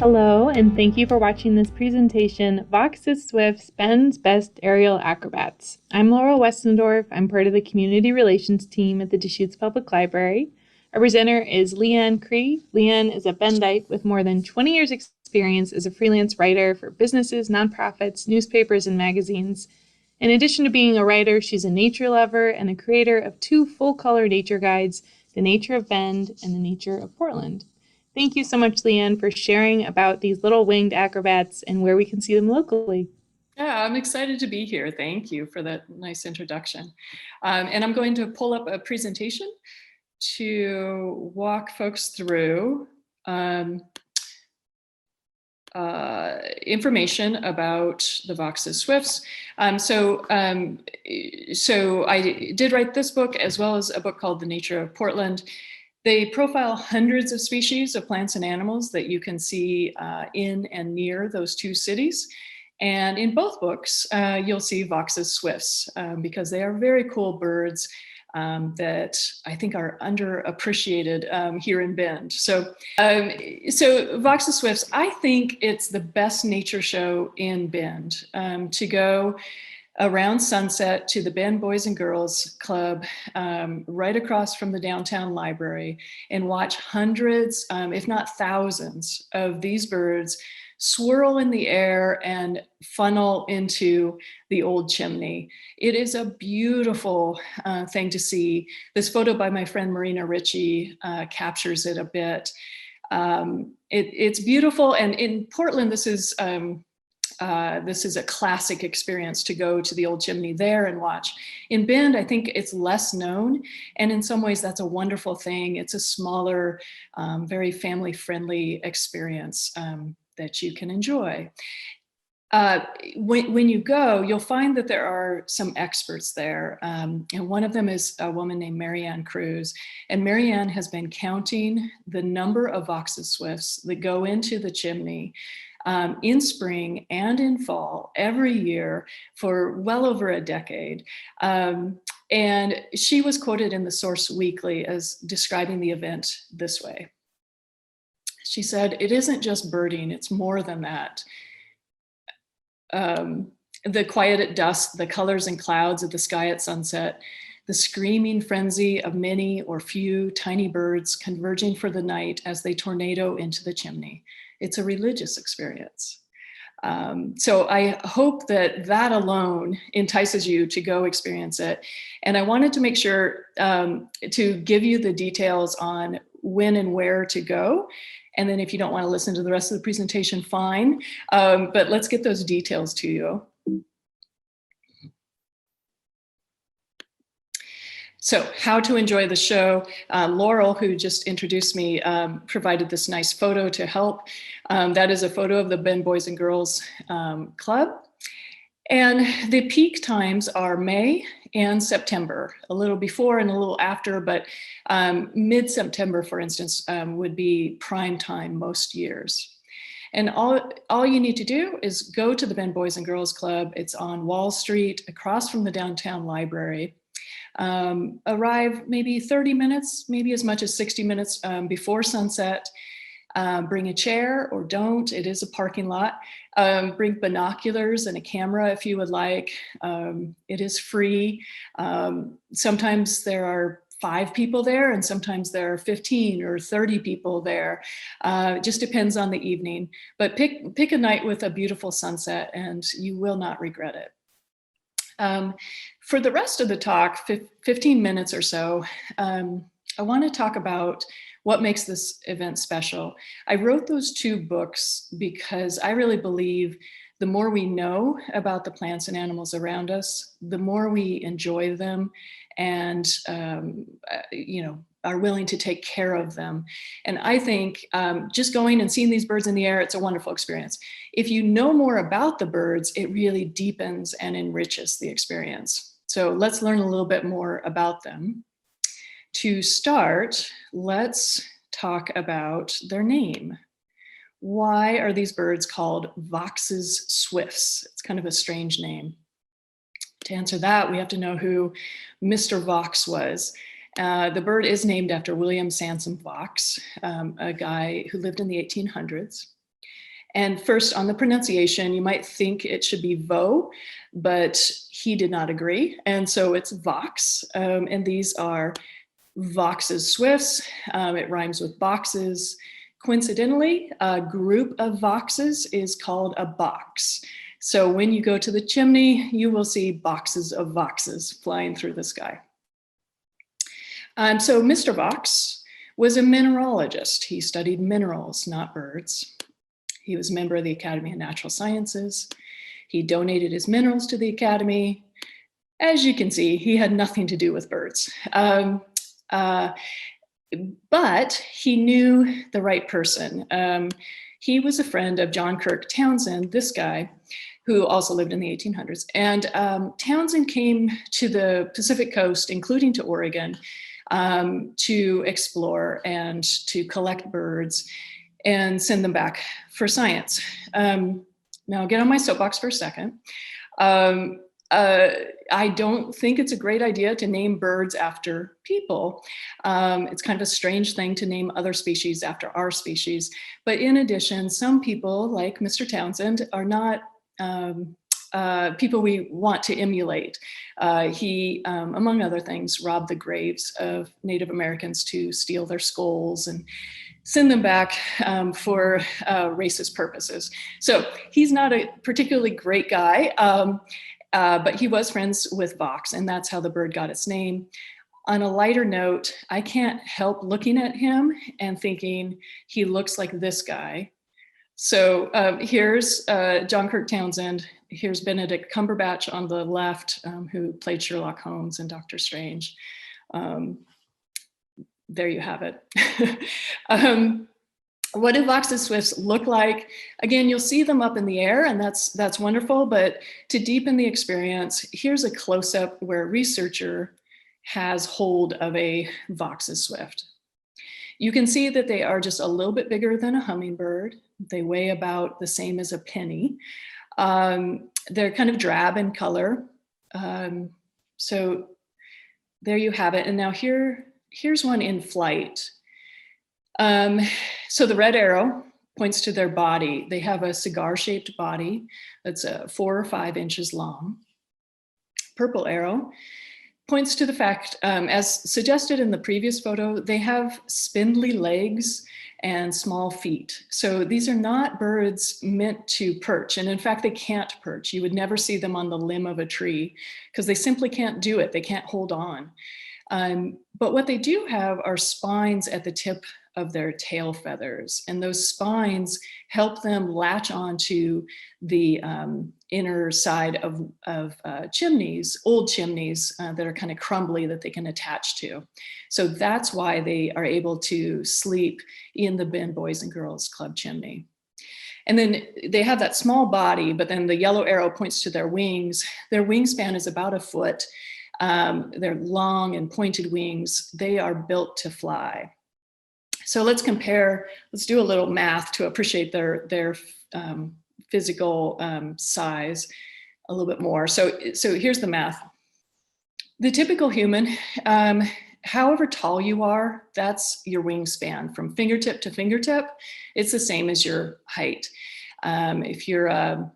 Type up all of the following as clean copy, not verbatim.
Hello, and thank you for watching this presentation, Vaux Swift's Ben's Best Aerial Acrobats. I'm Laurel Westendorf. I'm part of the Community Relations team at the Deschutes Public Library. Our presenter is LeeAnn Kriegh. LeeAnn is a Bendite with more than 20 years experience as a freelance writer for businesses, nonprofits, newspapers, and magazines. In addition to being a writer, she's a nature lover and the creator of two full-color nature guides, The Nature of Bend and The Nature of Portland. Thank you so much, LeeAnn, for sharing about these little winged acrobats and where we can see them locally. Yeah, I'm excited to be here. Thank you for that nice introduction. And I'm going to pull up a presentation to walk folks through information about the Vaux Swifts. So I did write this book as well as a book called The Nature of Portland. They profile hundreds of species of plants and animals that you can see in and near those two cities. And in both books, you'll see Vaux Swifts because they are very cool birds that I think are underappreciated here in Bend. So Vaux Swifts, I think it's the best nature show in Bend to go around sunset to the Bend Boys and Girls Club right across from the downtown library and watch hundreds, if not thousands, of these birds swirl in the air and funnel into the old chimney. It is a beautiful thing to see. This photo by my friend Marina Ritchie captures it a bit. It's beautiful, and in Portland, this is a classic experience to go to the old chimney there and watch. In Bend, I think it's less known, and in some ways that's a wonderful thing. It's a smaller, very family-friendly experience that you can enjoy. When you go, you'll find that there are some experts there, and one of them is a woman named LeeAnn Kriegh, and LeeAnn has been counting the number of Vaux Swifts that go into the chimney in spring and in fall every year for well over a decade. And she was quoted in the Source Weekly as describing the event this way. She said, "It isn't just birding, it's more than that. The quiet at dusk, the colors and clouds of the sky at sunset, the screaming frenzy of many or few tiny birds converging for the night as they tornado into the chimney. It's a religious experience." So I hope that that alone entices you to go experience it. And I wanted to make sure to give you the details on when and where to go. And then if you don't want to listen to the rest of the presentation, fine. But let's get those details to you. So how to enjoy the show. Laurel, who just introduced me, provided this nice photo to help. That is a photo of the Bend Boys and Girls Club. And the peak times are May and September, a little before and a little after, but mid-September, for instance, would be prime time most years. And all you need to do is go to the Bend Boys and Girls Club. It's on Wall Street, across from the downtown library. Arrive maybe 30 minutes, maybe as much as 60 minutes before sunset. Bring a chair or don't, it is a parking lot. Bring binoculars and a camera if you would like. It is free. Sometimes there are 5 people there and sometimes there are 15 or 30 people there. It just depends on the evening, but pick a night with a beautiful sunset and you will not regret it. For the rest of the talk, 15 minutes or so, I want to talk about what makes this event special. I wrote those 2 books because I really believe the more we know about the plants and animals around us, the more we enjoy them and are willing to take care of them. And I think just going and seeing these birds in the air, it's a wonderful experience. If you know more about the birds, it really deepens and enriches the experience. So let's learn a little bit more about them. To start, let's talk about their name. Why are these birds called Vaux Swifts? It's kind of a strange name. To answer that, we have to know who Mr. Vaux was. The bird is named after William Sansom Vaux, a guy who lived in the 1800s. And first, on the pronunciation, you might think it should be Vaux, but he did not agree. And so it's Vaux. And these are Vaux's swifts. It rhymes with boxes. Coincidentally, a group of Vauxes is called a box. So when you go to the chimney, you will see boxes of Vauxes flying through the sky. So Mr. Vaux was a mineralogist. He studied minerals, not birds. He was a member of the Academy of Natural Sciences. He donated his minerals to the Academy. As you can see, he had nothing to do with birds. But he knew the right person. He was a friend of John Kirk Townsend, this guy, who also lived in the 1800s. And Townsend came to the Pacific coast, including to Oregon, to explore and to collect birds and send them back for science. Now I'll get on my soapbox for a second. I don't think it's a great idea to name birds after people. It's kind of a strange thing to name other species after our species. But in addition, some people, like Mr. Townsend, are not people we want to emulate. He, among other things, robbed the graves of Native Americans to steal their skulls and send them back for racist purposes. So he's not a particularly great guy, but he was friends with Vaux, and that's how the bird got its name. On a lighter note, I can't help looking at him and thinking he looks like this guy. So here's John Kirk Townsend. Here's Benedict Cumberbatch on the left, who played Sherlock Holmes and Dr. Strange. There you have it. What do Vaux's swifts look like? Again, you'll see them up in the air, and that's wonderful, but to deepen the experience, here's a close-up where a researcher has hold of a Vaux's swift. You can see that they are just a little bit bigger than a hummingbird. They weigh about the same as a penny. They're kind of drab in color. So there you have it. And now here's one in flight. So the red arrow points to their body. They have a cigar-shaped body that's 4 or 5 inches long. Purple arrow points to the fact, as suggested in the previous photo, they have spindly legs and small feet. So these are not birds meant to perch. And in fact, they can't perch. You would never see them on the limb of a tree because they simply can't do it. They can't hold on. But what they do have are spines at the tip of their tail feathers. And those spines help them latch onto the inner side of chimneys, old chimneys that are kind of crumbly that they can attach to. So that's why they are able to sleep in the Ben Boys and Girls Club chimney. And then they have that small body, but then the yellow arrow points to their wings. Their wingspan is about 1 foot. They're long and pointed wings. They are built to fly. So let's compare, let's do a little math to appreciate their physical size a little bit more. So here's the math. The typical human, however tall you are, that's your wingspan from fingertip to fingertip. It's the same as your height. If you're a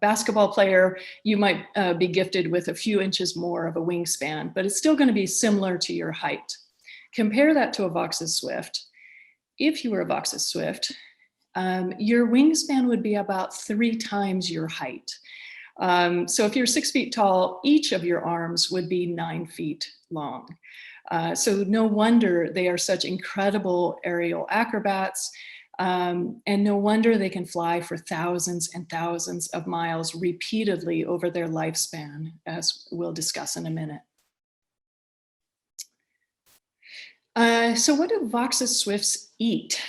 basketball player, you might be gifted with a few inches more of a wingspan, but it's still going to be similar to your height. Compare that to a Vaux's swift. If you were a Vaux's swift, your wingspan would be about 3 times your height. So if you're 6 feet tall, each of your arms would be 9 feet long. So no wonder they are such incredible aerial acrobats, and no wonder they can fly for thousands and thousands of miles repeatedly over their lifespan, as we'll discuss in a minute. So what do Vaux's swifts eat?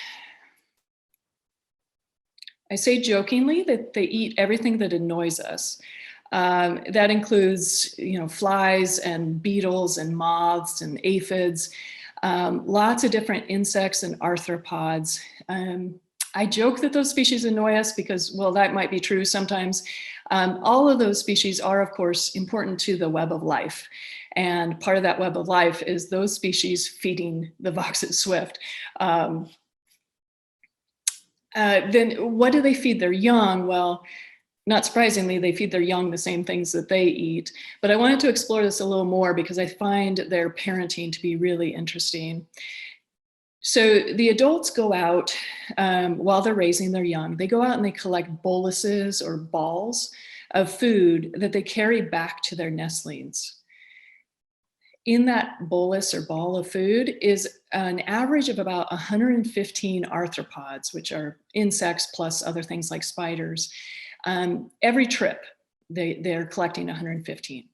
I say jokingly that they eat everything that annoys us. That includes, flies and beetles and moths and aphids, lots of different insects and arthropods. I joke that those species annoy us because, well, that might be true sometimes. All of those species are, of course, important to the web of life. And part of that web of life is those species feeding the Vaux's swift. Then what do they feed their young? Well, not surprisingly, they feed their young the same things that they eat. But I wanted to explore this a little more because I find their parenting to be really interesting. So the adults go out while they're raising their young. They go out and they collect boluses or balls of food that they carry back to their nestlings. In that bolus or ball of food is an average of about 115 arthropods, which are insects plus other things like spiders. Every trip, they're collecting 115.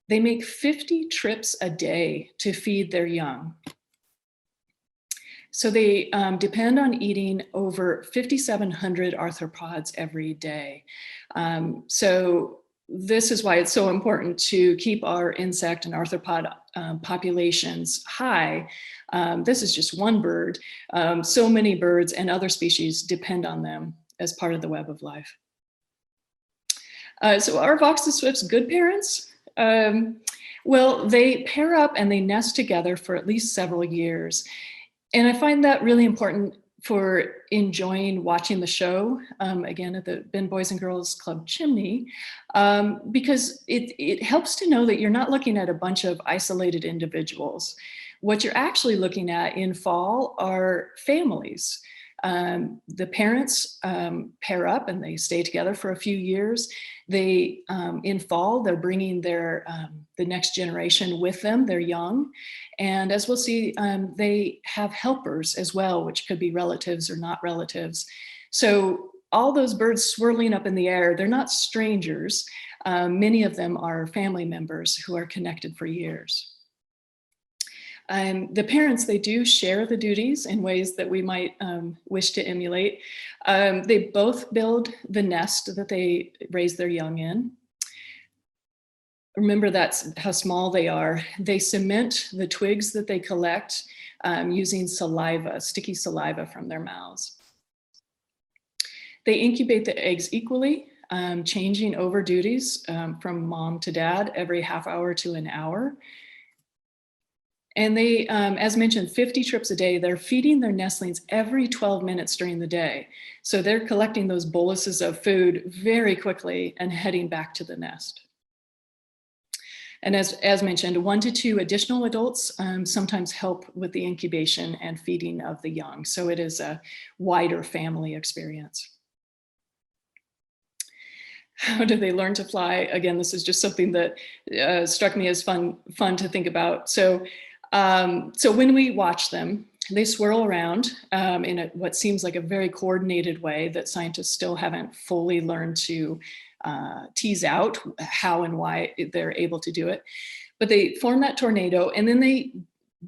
They make 50 trips a day to feed their young. So they depend on eating over 5,700 arthropods every day. So this is why it's so important to keep our insect and arthropod populations high. This is just one bird. So many birds and other species depend on them as part of the web of life. So are Vaux the Swifts good parents? Well, they pair up and they nest together for at least several years. And I find that really important for enjoying watching the show, again, at the Ben Boys and Girls Club chimney, because it helps to know that you're not looking at a bunch of isolated individuals. What you're actually looking at in fall are families. The parents pair up and they stay together for a few years. They, in fall, they're bringing their the next generation with them, they're young. And as we'll see, they have helpers as well, which could be relatives or not relatives. So all those birds swirling up in the air, they're not strangers. Many of them are family members who are connected for years. The parents, they do share the duties in ways that we might wish to emulate. They both build the nest that they raise their young in. Remember, that's how small they are. They cement the twigs that they collect using saliva, sticky saliva from their mouths. They incubate the eggs equally, changing over duties from mom to dad every half hour to an hour. And they, as mentioned, 50 trips a day, they're feeding their nestlings every 12 minutes during the day. So they're collecting those boluses of food very quickly and heading back to the nest. And as mentioned, 1 to 2 additional adults sometimes help with the incubation and feeding of the young. So it is a wider family experience. How do they learn to fly? Again, this is just something that struck me as fun to think about. So when we watch them, they swirl around in what seems like a very coordinated way that scientists still haven't fully learned to tease out how and why they're able to do it. But they form that tornado and then they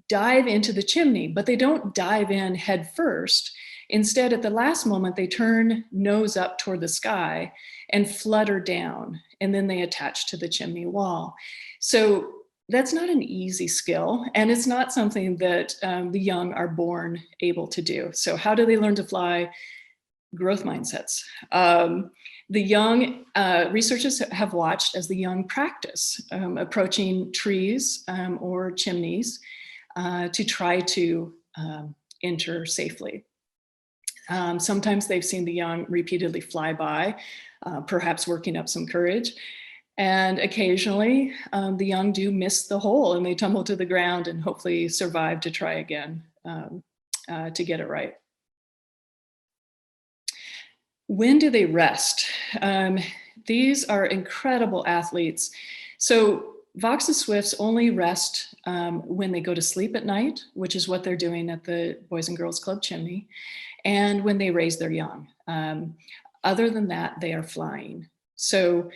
dive into the chimney, but they don't dive in head first. Instead, at the last moment, they turn nose up toward the sky and flutter down, and then they attach to the chimney wall. So that's not an easy skill, and it's not something that the young are born able to do. So how do they learn to fly? Growth mindsets. The young, researchers have watched as the young practice approaching trees or chimneys to try to enter safely. Sometimes they've seen the young repeatedly fly by, perhaps working up some courage. And occasionally the young do miss the hole and they tumble to the ground and hopefully survive to try again to get it right. When do they rest? These are incredible athletes. So Vaux Swifts only rest when they go to sleep at night, which is what they're doing at the Boys and Girls Club chimney, and when they raise their young. Other than that, they are flying. So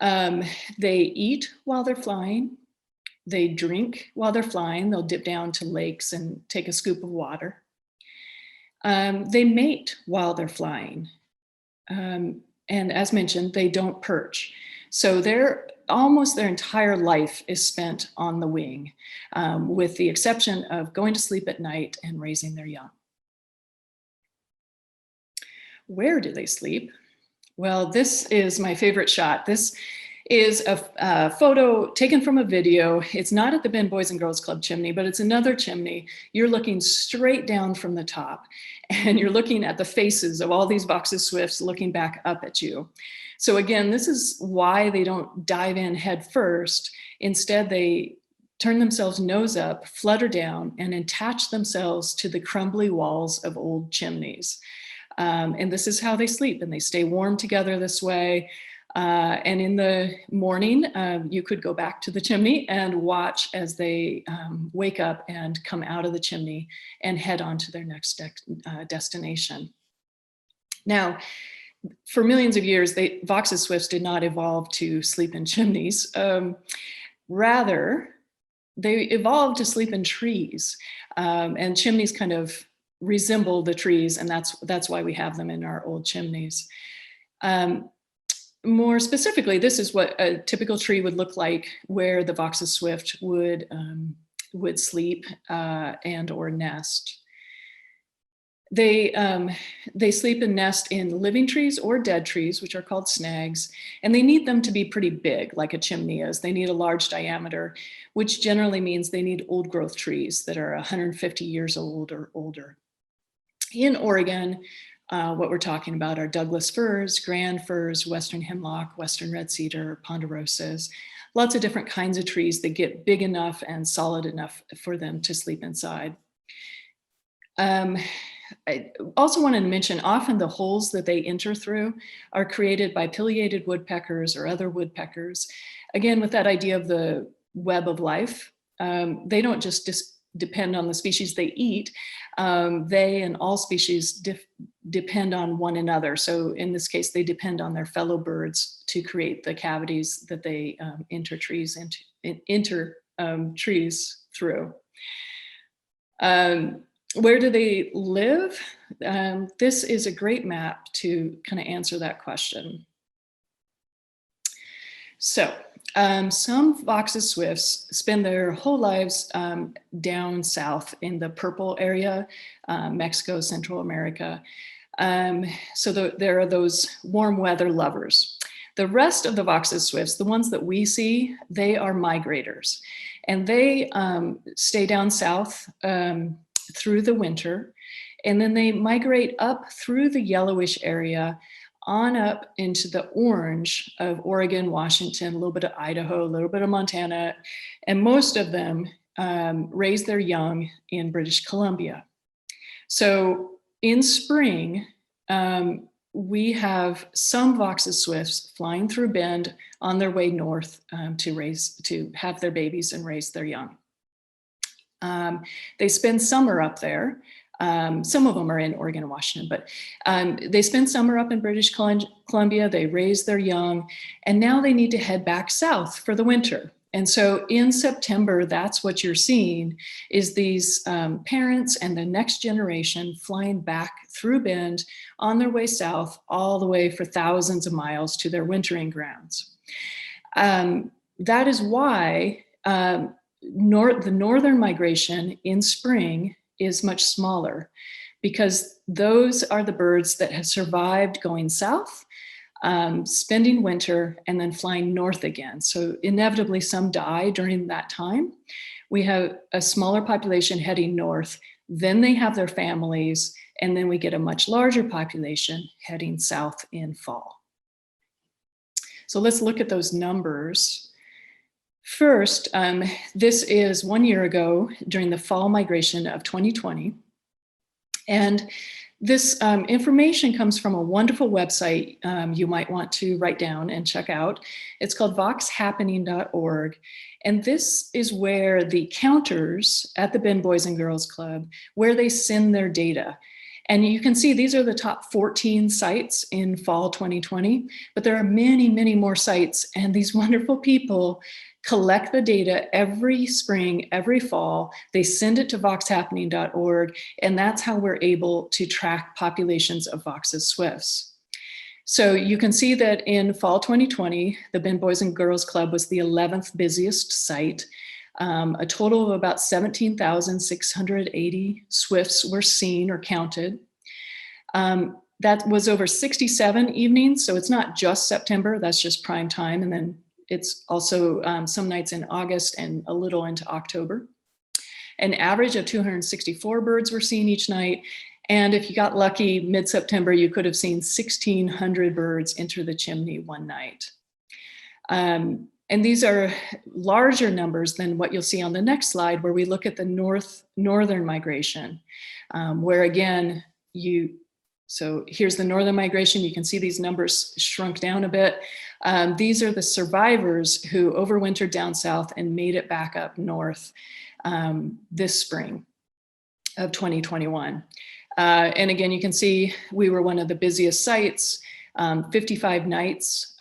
they eat while they're flying. They drink while they're flying. They'll dip down to lakes and take a scoop of water. They mate while they're flying. And as mentioned, they don't perch. So almost their entire life is spent on the wing, with the exception of going to sleep at night and raising their young. Where do they sleep? Well, this is my favorite shot. This is a photo taken from a video. It's not at the Bend Boys and Girls Club chimney, but it's another chimney. You're looking straight down from the top, and you're looking at the faces of all these Vaux's Swifts looking back up at you. So again, this is why they don't dive in head first. Instead, they turn themselves nose up, flutter down, and attach themselves to the crumbly walls of old chimneys. And this is how they sleep, and they stay warm together this way. And in the morning, you could go back to the chimney and watch as they wake up and come out of the chimney and head on to their next destination. Now, for millions of years, Vaux's Swifts did not evolve to sleep in chimneys. Rather, they evolved to sleep in trees, and chimneys kind of resemble the trees, and that's why we have them in our old chimneys. More specifically, this is what a typical tree would look like where the Vaux's Swift would sleep and or nest. They sleep and nest in living trees or dead trees, which are called snags, and they need them to be pretty big, like a chimney is. They need a large diameter, which generally means they need old growth trees that are 150 years old or older. In Oregon, what we're talking about are Douglas firs, grand firs, western hemlock, western red cedar, ponderosas, lots of different kinds of trees that get big enough and solid enough for them to sleep inside. I also wanted to mention, often the holes that they enter through are created by pileated woodpeckers or other woodpeckers. Again, with that idea of the web of life, they don't just depend on the species they eat. They and all species depend on one another. So in this case, they depend on their fellow birds to create the cavities that they enter trees through. Where do they live? This is a great map to kind of answer that question. So some Vaux's Swifts spend their whole lives down south in the purple area, Mexico, Central America. So there are those warm weather lovers. The rest of the Vaux's Swifts, the ones that we see, they are migrators, and they stay down south through the winter, and then they migrate up through the yellowish area on up into the orange of Oregon, Washington, a little bit of Idaho, a little bit of Montana, and most of them raise their young in British Columbia. So in spring, we have some Vaux's Swifts flying through Bend on their way north to have their babies and raise their young. They spend summer up there. Some of them are in Oregon and Washington, but they spend summer up in British Columbia. They raise their young, and now they need to head back south for the winter. And so in September, that's what you're seeing is these parents and the next generation flying back through Bend on their way south, all the way for thousands of miles to their wintering grounds. That is why the northern migration in spring is much smaller, because those are the birds that have survived going south, spending winter, and then flying north again. So inevitably some die during that time. We have a smaller population heading north, then they have their families, and then we get a much larger population heading south in fall. So let's look at those numbers. First, this is 1 year ago during the fall migration of 2020. And this information comes from a wonderful website you might want to write down and check out. It's called voxhappening.org. And this is where the counters at the Bend Boys and Girls Club, where they send their data. And you can see these are the top 14 sites in fall 2020, but there are many, many more sites, and these wonderful people collect the data every spring, every fall. They send it to voxhappening.org, and that's how we're able to track populations of Vaux's Swifts. So you can see that in fall 2020, the Bend Boys and Girls Club was the 11th busiest site. A total of about 17,680 Swifts were seen or counted. That was over 67 evenings, so it's not just September, that's just prime time, and then it's also some nights in August and a little into October. An average of 264 birds were seen each night. And if you got lucky, mid-September, you could have seen 1,600 birds enter the chimney one night. And these are larger numbers than what you'll see on the next slide, where we look at the northern migration, where again, so here's the northern migration. You can see these numbers shrunk down a bit. These are the survivors who overwintered down south and made it back up north this spring of 2021. And again, you can see we were one of the busiest sites. 55 nights,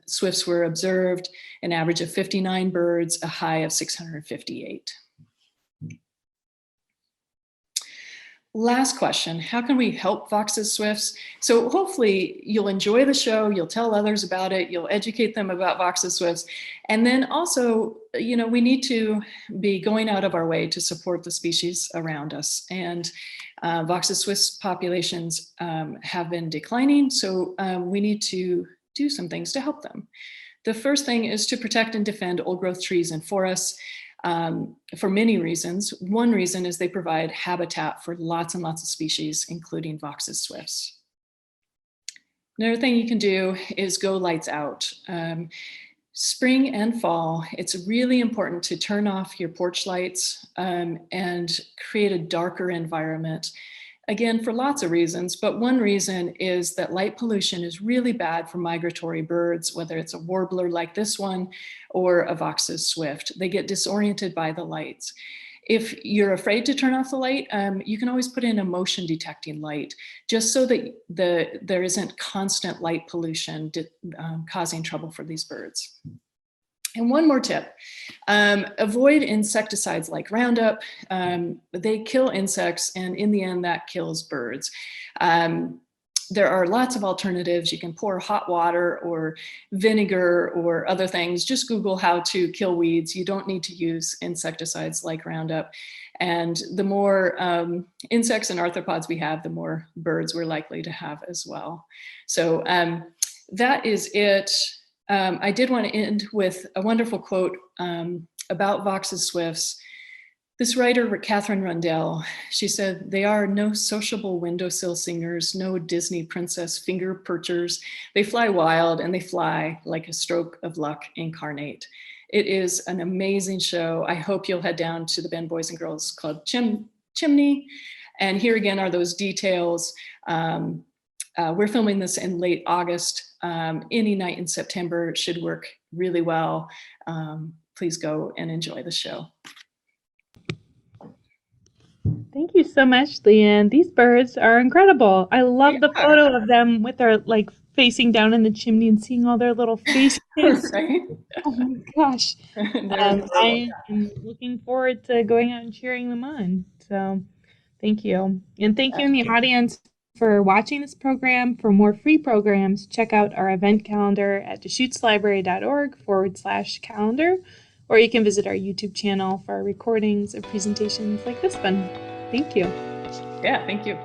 swifts were observed, an average of 59 birds, a high of 658. Last question, how can we help Vaux's swifts? So hopefully you'll enjoy the show, you'll tell others about it, you'll educate them about Vaux's swifts. And then also, you know, we need to be going out of our way to support the species around us. And Vaux's swifts populations have been declining, so we need to do some things to help them. The first thing is to protect and defend old growth trees and forests. For many reasons. One reason is they provide habitat for lots and lots of species, including Vaux's swifts. Another thing you can do is go lights out. Spring and fall, it's really important to turn off your porch lights and create a darker environment. Again, for lots of reasons, but one reason is that light pollution is really bad for migratory birds, whether it's a warbler like this one or a Vaux's swift. They get disoriented by the lights. If you're afraid to turn off the light, you can always put in a motion detecting light, just so that there isn't constant light pollution causing trouble for these birds. And one more tip, avoid insecticides like Roundup. They kill insects, and in the end, that kills birds. There are lots of alternatives. You can pour hot water or vinegar or other things. Just Google how to kill weeds. You don't need to use insecticides like Roundup. And the more insects and arthropods we have, the more birds we're likely to have as well. So that is it. I did want to end with a wonderful quote about Vaux's swifts. This writer, Catherine Rundell, she said, "They are no sociable windowsill singers, no Disney princess finger perchers. They fly wild and they fly like a stroke of luck incarnate." It is an amazing show. I hope you'll head down to the Bend Boys and Girls Club chimney. And here again are those details. We're filming this in late August. Any night in September should work really well. Please go and enjoy the show. Thank you so much, LeeAnn. These birds are incredible. I love the photo of them with their like facing down in the chimney and seeing all their little faces. Right? Oh my gosh. I am looking forward to going out and cheering them on. So thank you. And thank you in the audience for watching this program. For more free programs, check out our event calendar at DeschutesLibrary.org/calendar, or you can visit our YouTube channel for recordings of presentations like this one. Thank you. Yeah, thank you.